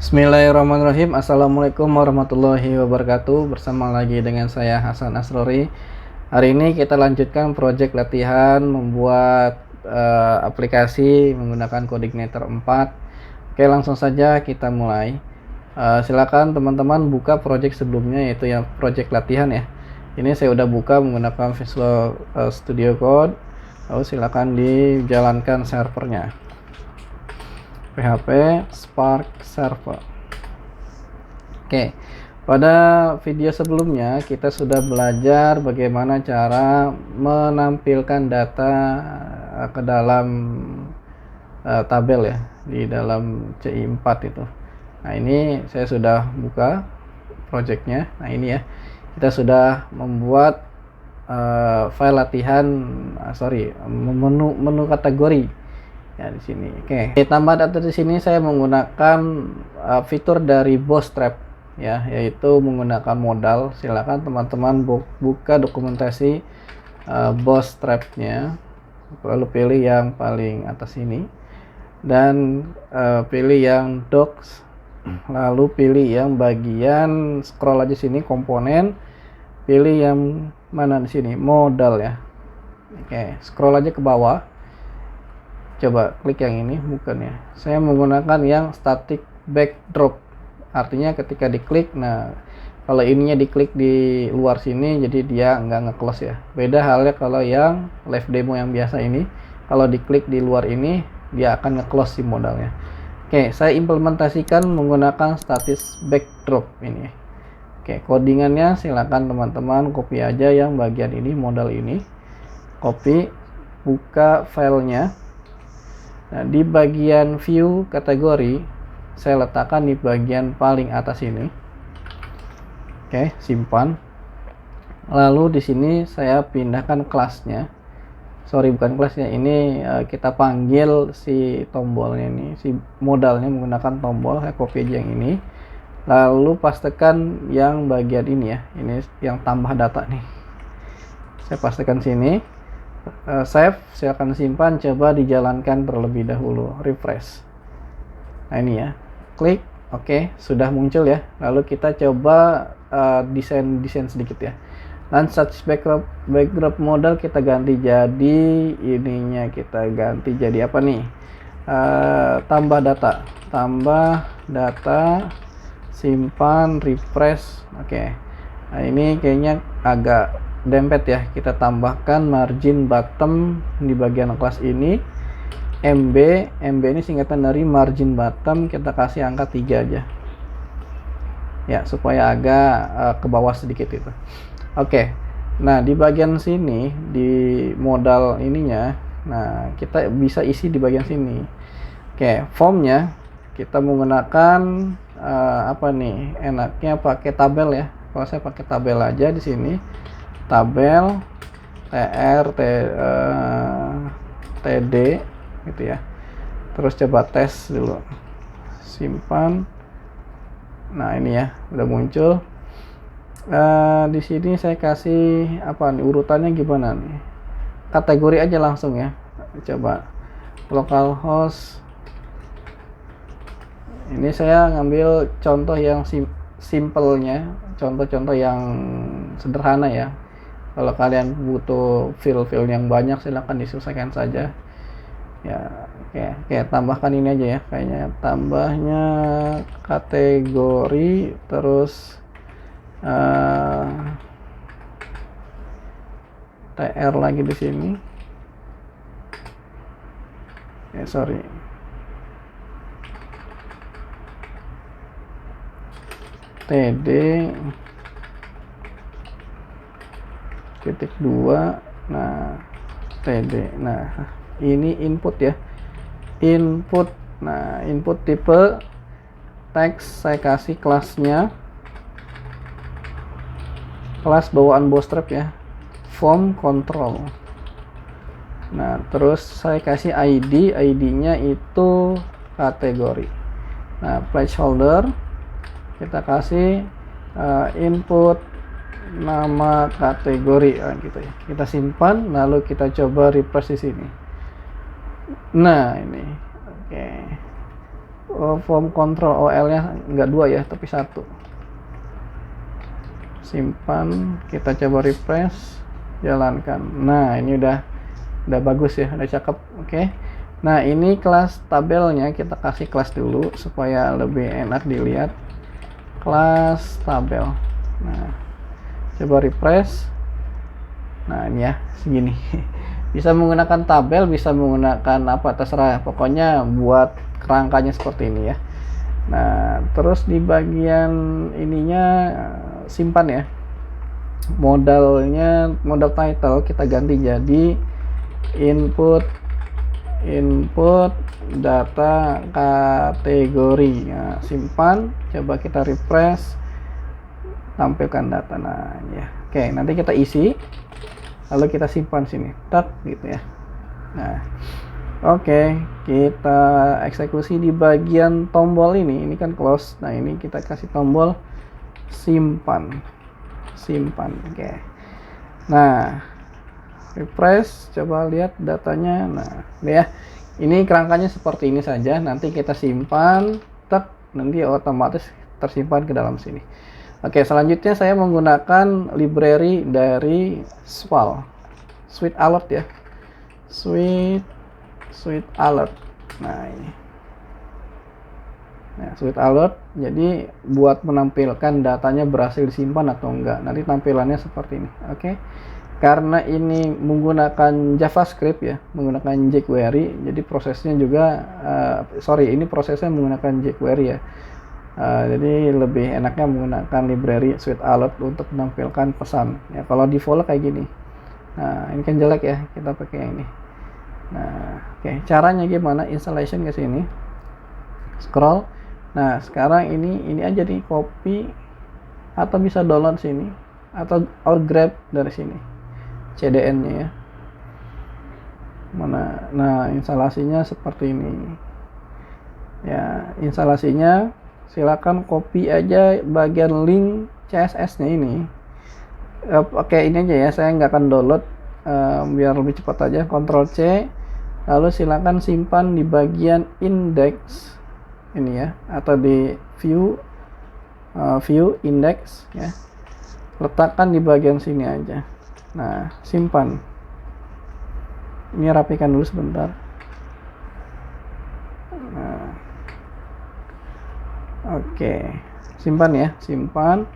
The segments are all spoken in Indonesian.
Bismillahirrahmanirrahim. Assalamualaikum warahmatullahi wabarakatuh. Bersama lagi dengan saya Hasan Asrori. Hari ini kita lanjutkan proyek latihan membuat aplikasi menggunakan Coordinator 4. Oke, langsung saja kita mulai. Silakan teman-teman buka proyek sebelumnya, yaitu yang proyek latihan ya. Ini saya udah buka menggunakan Visual Studio Code. Lalu silakan dijalankan servernya. PHP Spark Server. Oke, pada video sebelumnya kita sudah belajar bagaimana cara menampilkan data ke dalam tabel ya, di dalam CI4 itu. Nah, ini saya sudah buka projectnya. Nah, ini ya, kita sudah membuat file latihan, menu kategori ya di sini. Oke. Tambah data di sini saya menggunakan fitur dari Bootstrap ya, yaitu menggunakan modal. Silakan teman-teman buka dokumentasi Bootstrap-nya, lalu pilih yang paling atas ini dan pilih yang docs, lalu pilih yang bagian scroll aja sini komponen, pilih yang mana di sini modal ya. Oke, scroll aja ke bawah. Coba klik yang ini, bukan ya. Saya menggunakan yang static backdrop. Artinya ketika diklik, nah kalau ininya diklik di luar sini, jadi dia nggak nge-close ya. Beda halnya kalau yang live demo yang biasa ini, kalau diklik di luar ini, dia akan nge-close si modalnya. Oke, saya implementasikan menggunakan static backdrop ini. Oke, codingannya silakan teman-teman copy aja yang bagian ini, modal ini. Copy, buka filenya. Nah, di bagian view kategori saya letakkan di bagian paling atas ini. Oke, simpan. Lalu di sini saya pindahkan kelasnya. Bukan kelasnya, ini kita panggil si tombolnya ini, si modalnya menggunakan tombol. Saya copy aja yang ini. Lalu pastekan yang bagian ini ya. Ini yang tambah data nih. Saya pastekan sini. Save, silakan simpan, coba dijalankan terlebih dahulu, refresh. Nah ini ya, klik, oke, sudah muncul ya. Lalu kita coba desain sedikit ya. Dan static backdrop modal kita ganti jadi ininya, kita ganti jadi apa nih? Tambah data, simpan, refresh. Oke. Nah ini kayaknya agak dempet ya, kita tambahkan margin bottom di bagian kelas ini. MB ini singkatan dari margin bottom, kita kasih angka 3 aja ya, supaya agak ke bawah sedikit itu. Oke, nah di bagian sini di modal ininya, nah kita bisa isi di bagian sini. Oke, formnya kita menggunakan apa nih, enaknya pakai tabel ya. Kalau saya pakai tabel aja di sini, tabel td gitu ya. Terus coba tes dulu, simpan. Nah ini ya, udah muncul. Di sini saya kasih apa nih, urutannya gimana nih, kategori aja langsung ya. Coba localhost. Ini saya ngambil contoh yang simpelnya, contoh-contoh yang sederhana ya. Kalau kalian butuh file yang banyak, silahkan disesuaikan saja ya. Oke, tambahkan ini aja ya, kayaknya tambahnya kategori, terus tr lagi di sini. td titik 2. Nah td, nah ini input ya, input. Nah input tipe teks, saya kasih kelasnya kelas bawaan Bootstrap ya, form control. Nah terus saya kasih id-nya itu kategori. Nah placeholder kita kasih input nama kategori gitu ya. Kita simpan, lalu kita coba refresh di sini. Nah ini, oke. form control OL nya nggak 2 ya, tapi 1. Simpan, kita coba refresh, jalankan. Nah, ini udah bagus ya, udah cakep. Oke. Nah, ini kelas tabelnya kita kasih kelas dulu supaya lebih enak dilihat. Kelas tabel. Nah, coba refresh. Nah, ini ya, segini. Bisa menggunakan tabel, bisa menggunakan apa, terserah. Pokoknya buat kerangkanya seperti ini ya. Nah, terus di bagian ininya simpan ya. Modal title kita ganti jadi input data kategori. Nah, simpan, coba kita refresh, tampilkan data. Nah, ya. Oke, nanti kita isi, lalu kita simpan sini, tak gitu ya. Nah, oke, kita eksekusi di bagian tombol ini kan close. Nah, ini kita kasih tombol simpan. Oke. Nah, refresh, coba lihat datanya. Nah, ya. Ini kerangkanya seperti ini saja. Nanti kita simpan, tak, nanti otomatis tersimpan ke dalam sini. Oke, selanjutnya saya menggunakan library dari SWAL, Sweet Alert ya. Sweet Alert. Nah, ini. Nah, Sweet Alert, jadi buat menampilkan datanya berhasil disimpan atau enggak. Nanti tampilannya seperti ini. Oke. Karena ini menggunakan JavaScript ya, menggunakan jQuery, jadi prosesnya juga ini prosesnya menggunakan jQuery ya. Jadi lebih enaknya menggunakan library Sweet Alert untuk menampilkan pesan. Ya, kalau default kayak gini. Nah, ini kan jelek ya, kita pakai yang ini. Nah, oke, caranya gimana? Installation ke sini, scroll. Nah, sekarang ini aja nih, copy atau bisa download sini atau grab dari sini CDN-nya ya. Mana? Nah, instalasinya seperti ini. Ya, instalasinya silakan copy aja bagian link CSS-nya ini. Oke, ini aja ya, saya nggak akan download biar lebih cepat aja. Ctrl C, lalu silakan simpan di bagian index ini ya, atau di view index ya. Letakkan di bagian sini aja. Nah, simpan. Ini rapikan dulu sebentar. Nah, oke, simpan ya, simpan.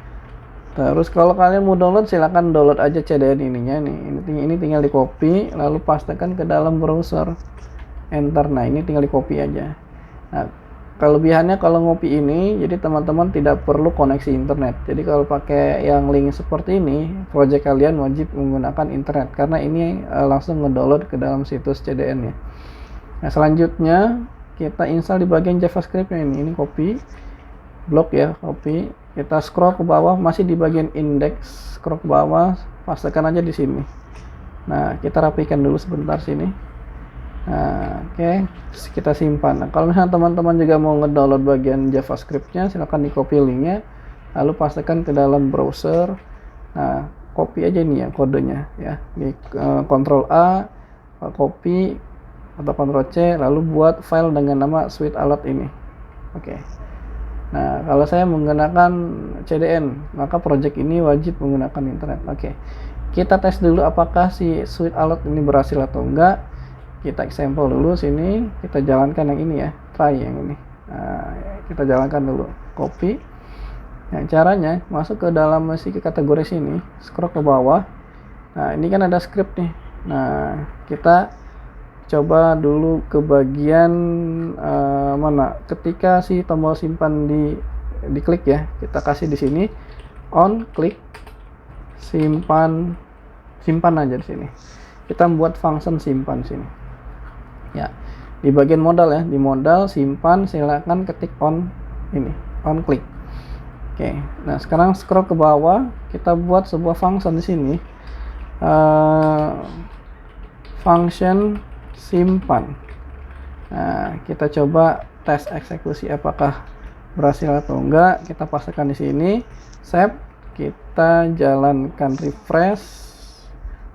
Terus kalau kalian mau download, silakan download aja CDN ininya nih. Ini tinggal di copy, lalu pastekan ke dalam browser. Enter. Nah, ini tinggal di copy aja. Nah, kelebihannya kalau ngopi ini, jadi teman-teman tidak perlu koneksi internet. Jadi kalau pakai yang link seperti ini, project kalian wajib menggunakan internet karena ini langsung ngedownload ke dalam situs CDN ya. Nah, selanjutnya kita install di bagian JavaScript-nya ini copy, blok ya, copy. Kita scroll ke bawah, masih di bagian index, scroll ke bawah, pastekan aja di sini. Nah, kita rapikan dulu sebentar sini. Nah, oke, kita simpan. Nah, kalau misalnya teman-teman juga mau ngedownload bagian JavaScript-nya, silakan di copy linknya, lalu pastekan ke dalam browser. Nah, copy aja nih ya kodenya ya. Di Ctrl A, copy atau Ctrl C, lalu buat file dengan nama Sweet Alert ini. Oke. Nah, kalau saya menggunakan CDN, maka project ini wajib menggunakan internet. Oke. Kita tes dulu apakah si Sweet Alert ini berhasil atau enggak. Kita example dulu sini, kita jalankan yang ini ya, try yang ini. Nah, kita jalankan dulu, copy. Nah, caranya masuk ke dalam ke kategori sini, scroll ke bawah. Nah, ini kan ada script nih. Nah, kita coba dulu ke bagian mana? Ketika si tombol simpan diklik ya, kita kasih di sini on, klik, simpan aja di sini. Kita buat function simpan sini. Ya, di bagian modal ya, di modal simpan, silakan ketik on ini, on klik. Oke, nah sekarang scroll ke bawah, kita buat sebuah function di sini, function simpan. Nah, kita coba tes eksekusi apakah berhasil atau enggak. Kita pastikan di sini, save, kita jalankan refresh,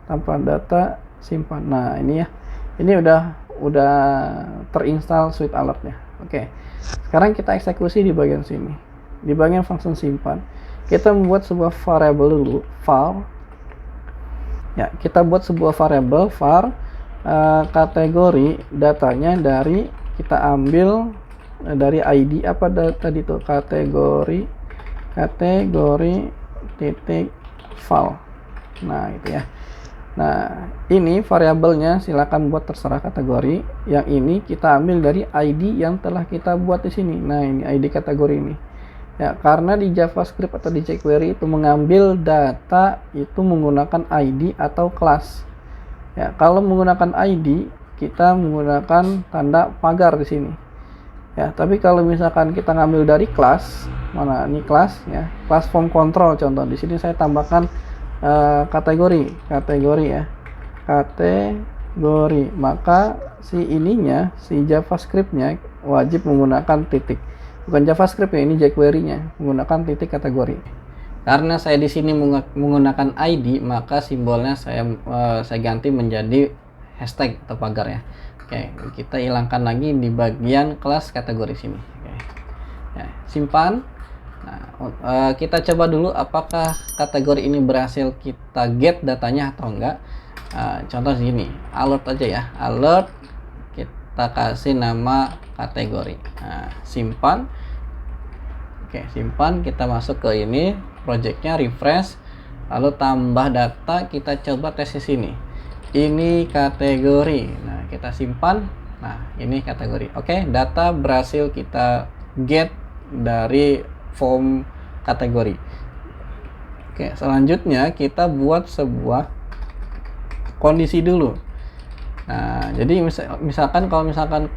tanpa data, simpan. Nah, ini ya, ini udah terinstall Sweet Alert-nya. Oke. Sekarang kita eksekusi di bagian sini. Di bagian function simpan, kita membuat sebuah variabel dulu, var. Ya, kita buat sebuah variabel var kategori datanya dari, kita ambil dari ID apa tadi tuh, kategori titik val. Nah, itu ya. Nah, ini variabelnya silakan buat terserah kategori. Yang ini kita ambil dari ID yang telah kita buat di sini. Nah, ini ID kategori ini. Ya, karena di JavaScript atau di jQuery itu mengambil data itu menggunakan ID atau kelas. Ya, kalau menggunakan ID, kita menggunakan tanda pagar di sini. Ya, tapi kalau misalkan kita ngambil dari kelas, mana ini kelas ya, kelas form control contoh. Di sini saya tambahkan kategori ya, kategori, maka si ininya, si JavaScript-nya wajib menggunakan titik. Bukan JavaScript ya, ini jQuery-nya menggunakan titik kategori. Karena saya di sini menggunakan ID, maka simbolnya saya ganti menjadi hashtag atau pagar ya. Oke, kita hilangkan lagi di bagian kelas kategori sini. Oke. Ya, simpan. Nah, kita coba dulu apakah kategori ini berhasil kita get datanya atau enggak. Contoh sini, alert aja ya, alert, kita kasih nama kategori. Nah, simpan. Oke, simpan, kita masuk ke ini, projectnya, refresh, lalu tambah data, kita coba tes di sini. Ini kategori. Nah, kita simpan. Nah, ini kategori. Oke, data berhasil kita get dari form kategori. Oke, selanjutnya kita buat sebuah kondisi dulu. Nah, jadi misalkan kalau misalkan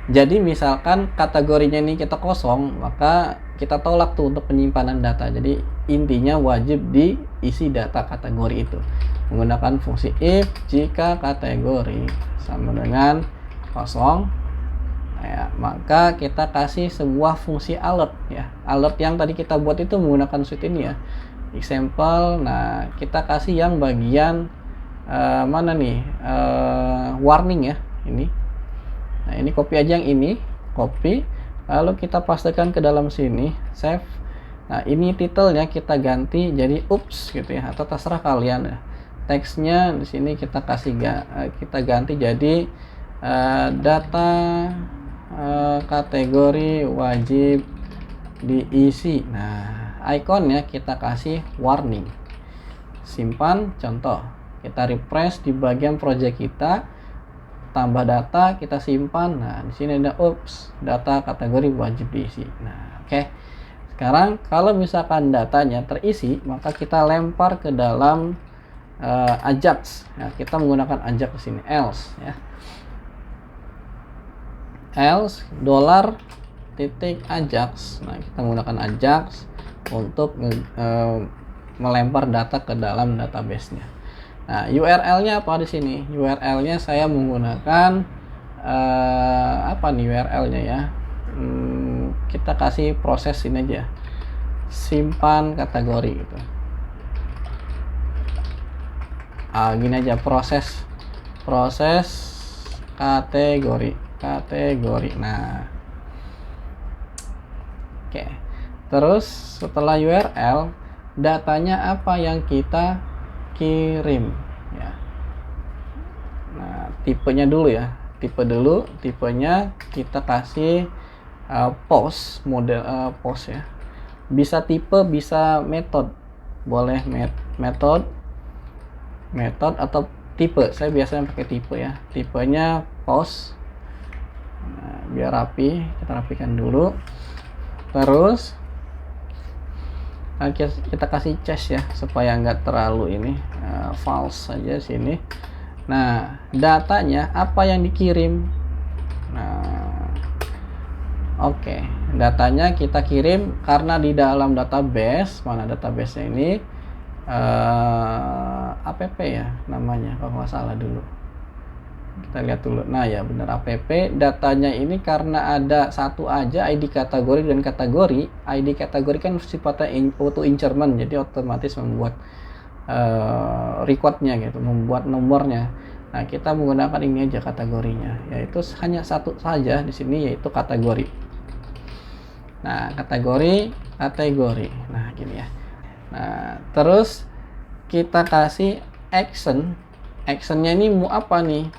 jadi misalkan kategorinya ini kita kosong, maka kita tolak tuh untuk penyimpanan data. Jadi intinya wajib diisi data kategori itu menggunakan fungsi if jika kategori sama dengan kosong. Ya, maka kita kasih sebuah fungsi alert ya. Alert yang tadi kita buat itu menggunakan suite ini ya. Example. Nah, kita kasih yang bagian mana nih? Warning ya, ini. Nah, ini copy aja yang ini, copy. Lalu kita pastekan ke dalam sini, save. Nah, ini titelnya kita ganti jadi oops gitu ya, atau terserah kalian ya. Teksnya di sini kita kasih kita ganti jadi data kategori wajib diisi. Nah, ikonnya kita kasih warning. Simpan contoh. Kita refresh di bagian project kita, tambah data, kita simpan. Nah, di sini ada oops, data kategori wajib diisi. Nah, oke. Sekarang kalau misalkan datanya terisi, maka kita lempar ke dalam Ajax. Nah, kita menggunakan Ajax di sini, else ya. Else $Ajax. Nah, kita menggunakan Ajax untuk melempar data ke dalam database-nya. Nah, URL-nya apa di sini? URL-nya saya menggunakan apa nih URL-nya ya? Kita kasih proses ini aja. Simpan kategori gitu. Gini aja, proses kategori. Nah, oke. Terus setelah URL, datanya apa yang kita kirim ya. Nah, tipenya dulu ya. Tipenya kita kasih post, model post ya. Bisa tipe, bisa metode. Boleh metode atau tipe. Saya biasanya pakai tipe ya. Tipenya post. Nah, biar rapi, kita rapikan dulu. Terus kita kasih chest ya, supaya nggak terlalu ini false saja sini. Nah, datanya apa yang dikirim. Nah, oke, datanya kita kirim karena di dalam database, mana database ini app ya namanya kalau nggak salah dulu. Kita lihat dulu. Nah, ya benar, app. Datanya ini karena ada satu aja ID kategori dan kategori. ID kategori kan sifatnya auto increment, jadi otomatis membuat recordnya gitu, membuat nomornya. Nah, kita menggunakan ini aja kategorinya, yaitu hanya satu saja di sini, yaitu kategori. Nah, kategori. Nah, gini ya. Nah, terus kita kasih action. Actionnya ini mau apa nih?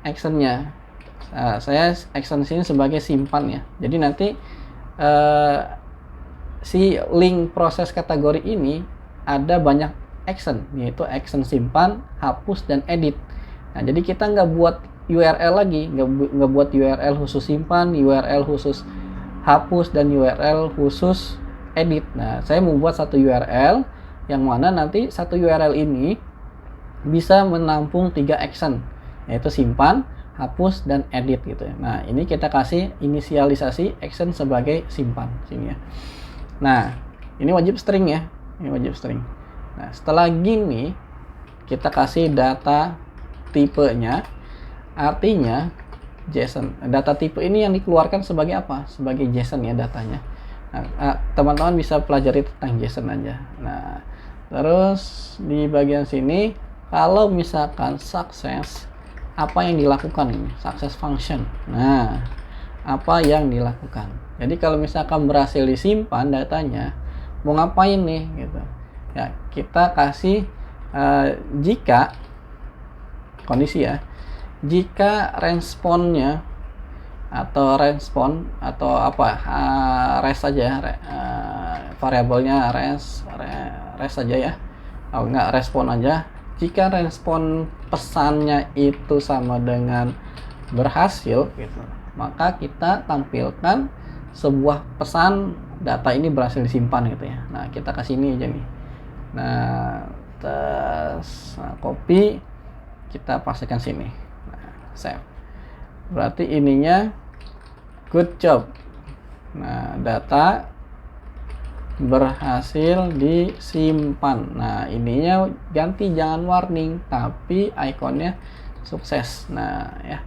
Actionnya, saya action sini sebagai simpan ya. Jadi nanti si link proses kategori ini ada banyak action, yaitu action simpan, hapus, dan edit. Nah, jadi kita nggak buat URL lagi, nggak buat URL khusus simpan, URL khusus hapus, dan URL khusus edit. Nah, saya membuat satu URL yang mana nanti satu URL ini bisa menampung 3 action, yaitu simpan, hapus, dan edit gitu ya. Nah, ini kita kasih inisialisasi action sebagai simpan sini ya. Nah, ini wajib string ya. Ini wajib string. Nah, setelah gini kita kasih data tipenya, artinya JSON. Data tipe ini yang dikeluarkan sebagai apa? Sebagai JSON ya datanya. Nah, teman-teman bisa pelajari tentang JSON aja. Nah, terus di bagian sini kalau misalkan sukses, apa yang dilakukan ini? Success function. Nah, apa yang dilakukan? Jadi kalau misalkan berhasil disimpan datanya, mau ngapain nih gitu? Ya, kita kasih jika kondisi ya, jika responnya atau respon atau apa res saja, variabelnya res saja ya, enggak respon aja. Jika respon pesannya itu sama dengan berhasil gitu, maka kita tampilkan sebuah pesan data ini berhasil disimpan gitu ya. Nah, kita kasih ini aja nih. Nah, copy, kita pastikan sini. Nah, save. Berarti ininya good job. Nah, data berhasil disimpan. Nah, ininya ganti, jangan warning, tapi ikonnya sukses. Nah, ya.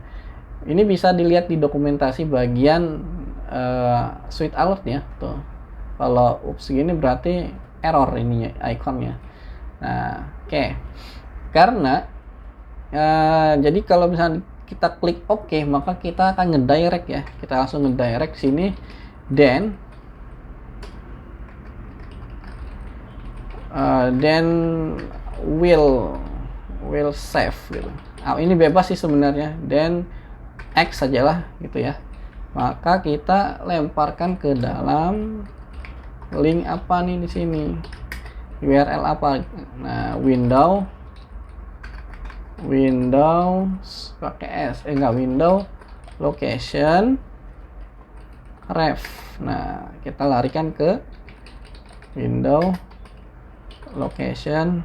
Ini bisa dilihat di dokumentasi bagian sweet alert ya. Tuh. Kalau ups gini berarti error ininya ikonnya. Nah, oke. Karena jadi kalau misalnya kita klik OK, maka kita akan ngedirect ya. Kita langsung ngedirect sini, then will save gitu. Ini bebas sih sebenarnya, then X sajalah gitu ya. Maka kita lemparkan ke dalam link apa nih di sini, URL apa? Nah, Windows pakai S, window location ref. Nah, kita larikan ke window location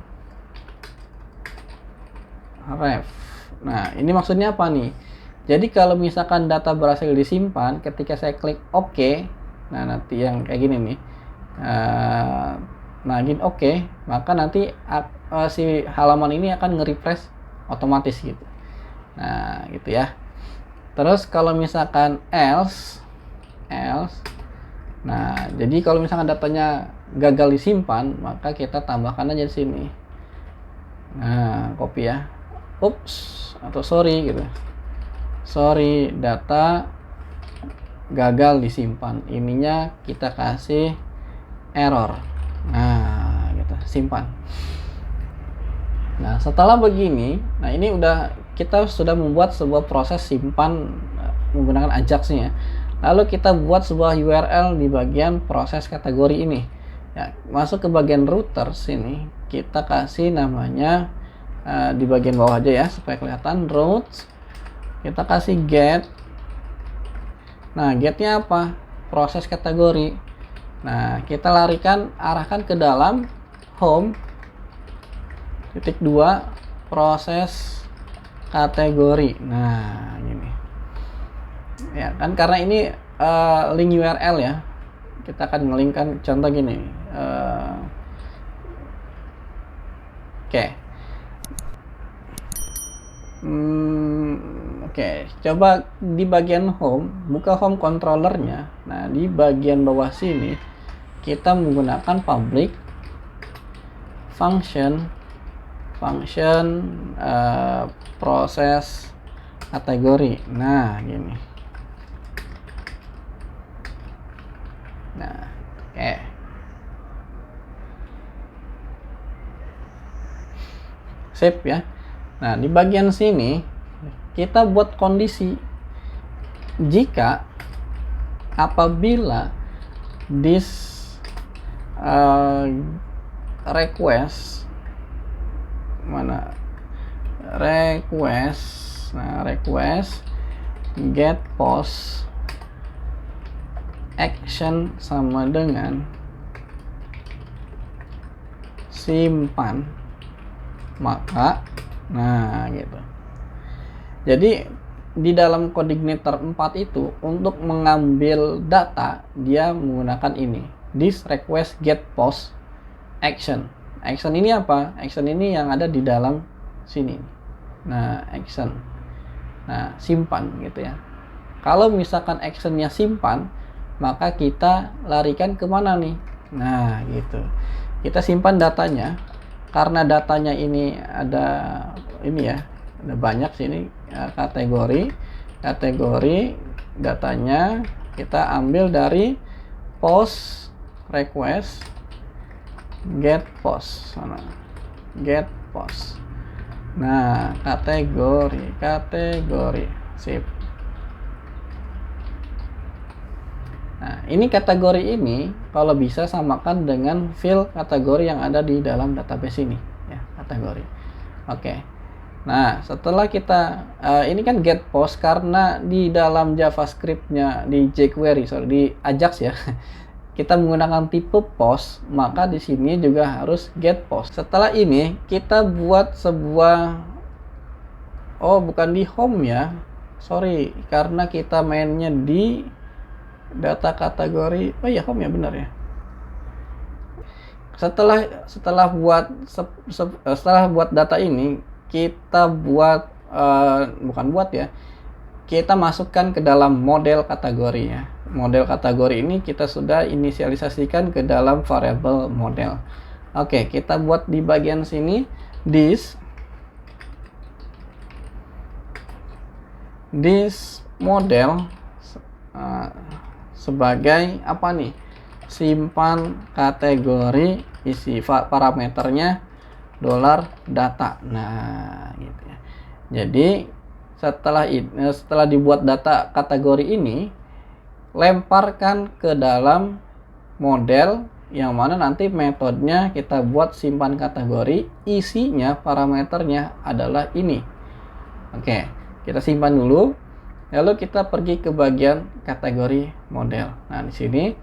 ref. Nah, ini maksudnya apa nih? Jadi kalau misalkan data berhasil disimpan, ketika saya klik OK, nah nanti yang kayak gini nih, nah gini OK, maka nanti si halaman ini akan nge-refresh otomatis gitu. Nah gitu ya. Terus kalau misalkan else, nah jadi kalau misalkan datanya gagal disimpan, maka kita tambahkan aja di sini. Nah, copy ya. Oops, atau sorry gitu. Sorry, data gagal disimpan. Ininya kita kasih error. Nah, gitu, simpan. Nah, setelah begini, nah ini kita sudah membuat sebuah proses simpan menggunakan Ajax-nya. Lalu kita buat sebuah URL di bagian proses kategori ini. Ya, masuk ke bagian routers ini, kita kasih namanya di bagian bawah aja ya supaya kelihatan, routes. Kita kasih get. Nah, getnya apa? Proses kategori. Nah, kita arahkan ke dalam home titik 2 proses kategori. Nah, gini. Ya, kan karena ini link URL ya. Kita akan ngelingkan contoh gini. Oke, coba di bagian home, buka home controllernya. Nah, di bagian bawah sini kita menggunakan public function function proses kategori. Nah, gini. Nah, oke. Sip ya. Nah, di bagian sini kita buat kondisi jika apabila this request mana request, nah request get post action sama dengan simpan, maka nah gitu. Jadi di dalam coordinator 4 itu untuk mengambil data dia menggunakan ini, this request get post action. Action ini apa? Action ini yang ada di dalam sini. Nah, action. Nah, simpan gitu ya. Kalau misalkan actionnya simpan, maka kita larikan kemana nih? Nah, gitu. Kita simpan datanya. Karena datanya ini ada ini ya, ada banyak sini kategori datanya kita ambil dari post request get post sana, get post. Nah, kategori sip. Nah, ini kategori ini kalau bisa samakan dengan field kategori yang ada di dalam database ini ya, kategori. Oke. Nah, setelah kita ini kan get post karena di dalam JavaScript-nya di jQuery, di Ajax ya. Kita menggunakan tipe post, maka di sini juga harus get post. Setelah ini kita buat sebuah bukan di home ya. Sorry, karena kita mainnya di data kategori. Oh ya, home ya, benar ya. Setelah buat data ini, kita buat kita masukkan ke dalam model kategori ya. Model kategori ini kita sudah inisialisasikan ke dalam variabel model. Oke, kita buat di bagian sini this model sebagai apa nih? Simpan kategori, isi parameternya $data. Nah, gitu ya. Jadi setelah dibuat data kategori ini, lemparkan ke dalam model yang mana nanti metodenya kita buat simpan kategori, isinya parameternya adalah ini. Oke, kita simpan dulu. Lalu kita pergi ke bagian kategori model. Nah, di sini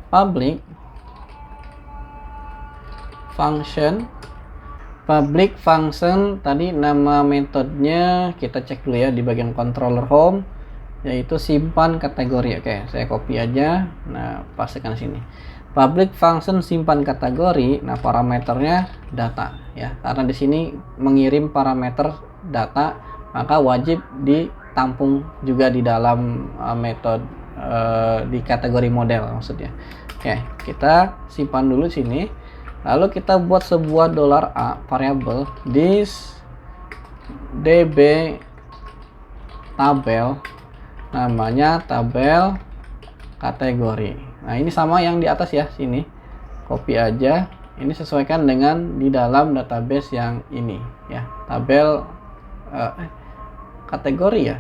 public function tadi nama metodenya kita cek dulu ya di bagian controller home, yaitu simpan kategori. Oke, saya copy aja. Nah, pastikan sini. Public function simpan kategori. Nah, parameternya data ya. Karena di sini mengirim parameter data, maka wajib ditampung juga di dalam metode di kategori model maksudnya. Oke, kita simpan dulu sini. Lalu kita buat sebuah $a variabel this db tabel, namanya tabel kategori. Nah, ini sama yang di atas ya, sini copy aja. Ini sesuaikan dengan di dalam database yang ini ya, tabel kategori ya.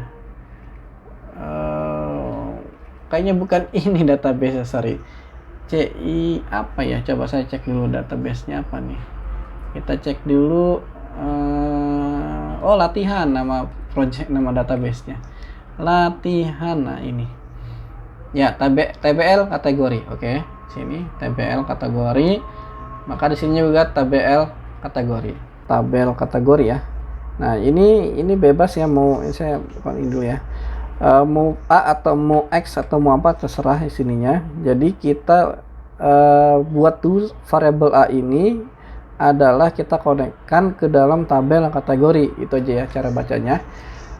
Kayaknya bukan ini database, sorry. CI apa ya, coba saya cek dulu database-nya apa nih. Kita cek dulu. Latihan nama database-nya, latihan. Nah, ini ya, TBL kategori. Oke, sini TBL kategori, maka di sini juga TBL kategori, tabel kategori ya. Nah, ini bebas ya, mau saya bukan ini dulu ya. Mau A atau mau X atau mau apa terserah di sininya. Jadi kita buat tuh variabel A ini adalah kita konekkan ke dalam tabel kategori. Itu aja ya cara bacanya.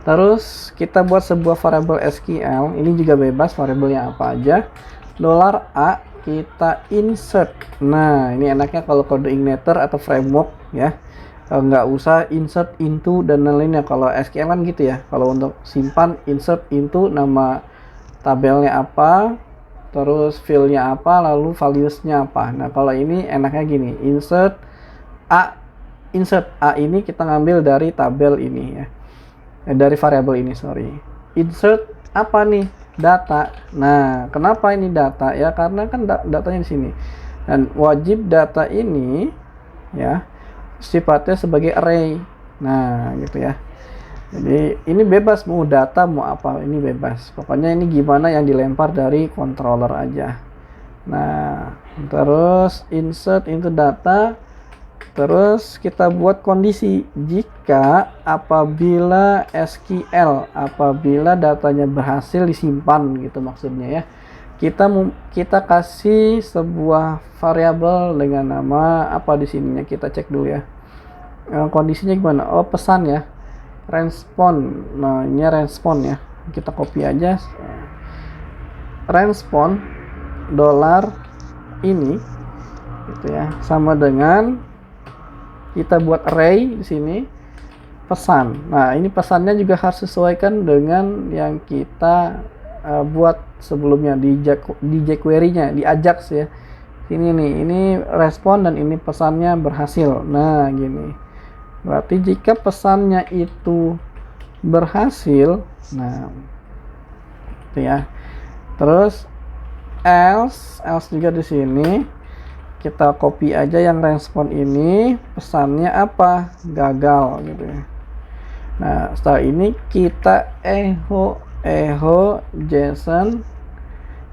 Terus kita buat sebuah variabel SQL, ini juga bebas variabelnya apa aja. $A kita insert. Nah, ini enaknya kalau coordinator atau framework ya. nggak usah insert into dan lain-lainnya. Kalau SQL kan gitu ya, kalau untuk simpan insert into, nama tabelnya apa, terus field-nya apa, lalu values-nya apa. Nah kalau ini enaknya gini, insert A ini kita ngambil dari tabel ini ya, dari variabel ini, sorry. Insert apa nih, data. Nah kenapa ini data ya, karena kan datanya di sini, dan wajib data ini ya sifatnya sebagai array. Nah gitu ya, jadi ini bebas mau data mau apa, ini bebas, pokoknya ini gimana yang dilempar dari controller aja. Nah terus insert into data, terus kita buat kondisi jika apabila SQL, apabila datanya berhasil disimpan gitu maksudnya ya. Kita kasih sebuah variabel dengan nama apa di sininya, kita cek dulu ya. Kondisinya gimana? Oh pesan ya, respon. Nah ini respon ya, kita copy aja respon dolar ini gitu ya, sama dengan kita buat array di sini pesan. Nah ini pesannya juga harus sesuaikan dengan yang kita buat sebelumnya di jQuery-nya, di Ajax ya. Ini nih, ini respon dan ini pesannya berhasil. Nah gini, berarti jika pesannya itu berhasil, nah itu ya. Terus else juga di sini kita copy aja yang respon ini, pesannya apa, gagal gitu ya. Nah setelah ini kita echo JSON,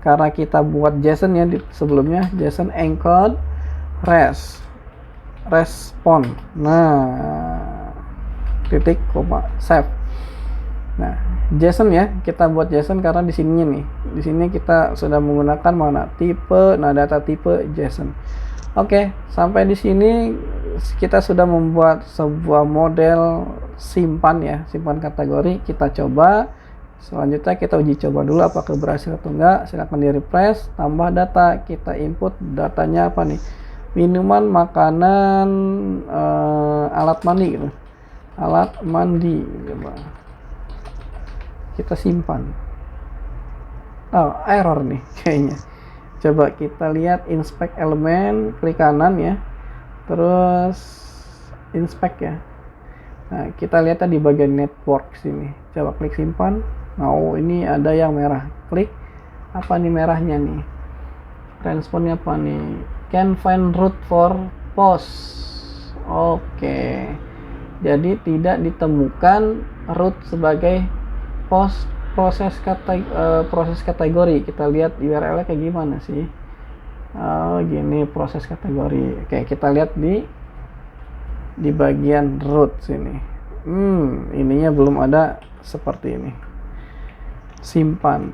karena kita buat JSON ya sebelumnya, JSON encode respon. Nah titik koma save. Nah JSON ya, kita buat JSON karena di sini nih, di sini kita sudah menggunakan mana tipe, nah data tipe JSON. Oke, sampai di sini kita sudah membuat sebuah model simpan ya, simpan kategori. Kita coba. Selanjutnya kita uji coba dulu apakah berhasil atau enggak. Silahkan di refresh, tambah data, kita input datanya apa nih, minuman, makanan, alat mandi gitu, alat mandi. Coba kita simpan. Oh error nih kayaknya. Coba kita lihat inspect elemen, klik kanan ya, terus inspect ya. Nah kita lihat di bagian network sini, coba klik simpan. Oh ini ada yang merah, klik apa nih merahnya nih, responnya apa nih, can find root for post. Oke, jadi tidak ditemukan root sebagai post proses kategori. Kita lihat URL-nya kayak gimana sih. Gini proses kategori. Oke, kita lihat di bagian root sini. Ininya belum ada seperti ini. Simpan.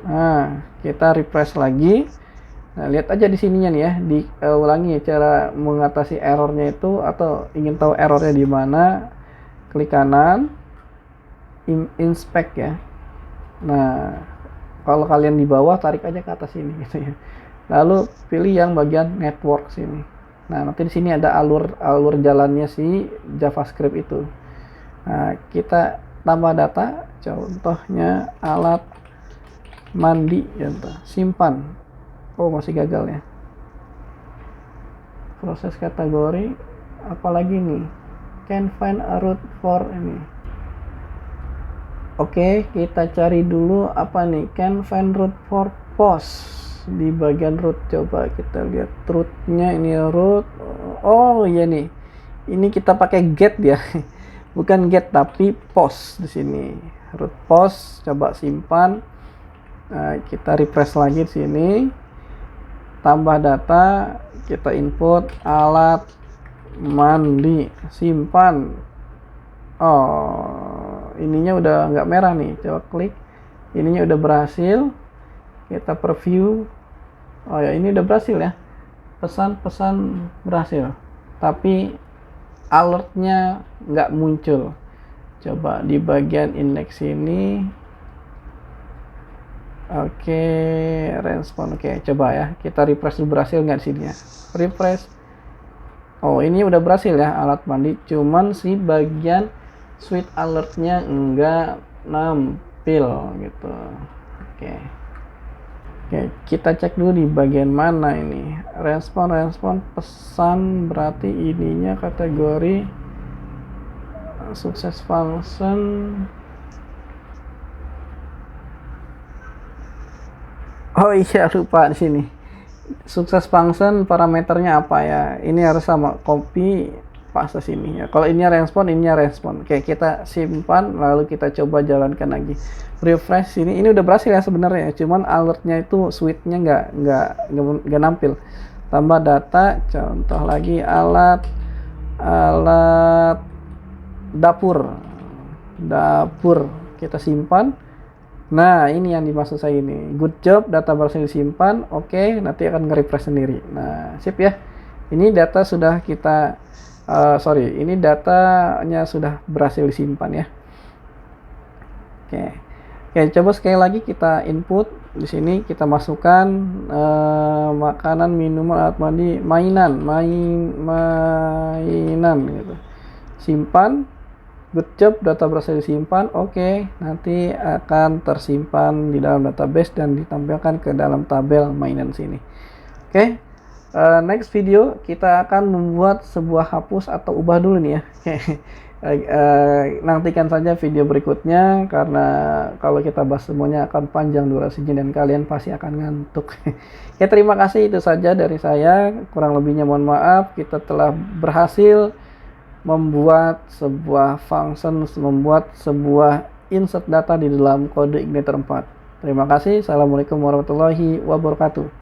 Nah, kita refresh lagi. Nah, lihat aja di sininya nih ya, ulangi cara mengatasi errornya itu, atau ingin tahu errornya di mana, klik kanan, inspect ya. Nah, kalau kalian di bawah tarik aja ke atas sini gitu ya. Lalu pilih yang bagian network sini. Nah, nanti di sini ada alur jalannya si JavaScript itu. Nah, kita tambah data, contohnya alat mandi contoh, simpan. Oh, masih gagal ya. Proses kategori apalagi nih? Can find a root for ini. Oke, kita cari dulu apa nih, can find root for post. Di bagian root coba kita lihat rootnya, ini root. Oh iya nih, ini kita pakai get ya, bukan get tapi post di sini, root post. Coba simpan. Nah, kita refresh lagi di sini, tambah data, kita input alat mandi, simpan. Oh, ininya udah nggak merah nih, coba klik, ininya udah berhasil, kita preview. Oh ya, ini udah berhasil ya, pesan berhasil, tapi alertnya nggak muncul. Coba di bagian indeks ini. Oke, respon. Oke, coba ya kita refresh dulu, berhasil nggak di sini ya, refresh. Oh, ini udah berhasil ya alat mandi, cuman si bagian switch alertnya enggak nampil gitu. Oke. Oke, kita cek dulu di bagian mana ini. Respon pesan, berarti ininya kategori sukses function. Oh iya, lupa di sini. Sukses function parameternya apa ya? Ini harus sama, copy paste sini ya. Kalau ininya respon. Oke, kita simpan lalu kita coba jalankan lagi. Refresh ini udah berhasil ya sebenarnya. Cuman alertnya itu switch-nya nggak nampil. Tambah data, contoh lagi alat dapur. Kita simpan. Nah, ini yang dimaksud saya ini. Good job, data berhasil disimpan. Oke, nanti akan nge-refresh sendiri. Nah, sip ya. Ini data sudah kita ini datanya sudah berhasil disimpan ya. Oke, coba sekali lagi kita input. Di sini kita masukkan makanan, minuman, alat mandi, mainan gitu. Simpan. Good job, data berhasil disimpan. Oke, nanti akan tersimpan di dalam database dan ditampilkan ke dalam tabel mainan sini. Oke, next video kita akan membuat sebuah hapus atau ubah dulu nih ya. Nantikan saja video berikutnya, karena kalau kita bahas semuanya akan panjang durasinya dan kalian pasti akan ngantuk. Ya, terima kasih, itu saja dari saya. Kurang lebihnya mohon maaf. Kita telah berhasil membuat sebuah function, membuat sebuah insert data di dalam kode Igniter 4. Terima kasih. Assalamualaikum warahmatullahi wabarakatuh.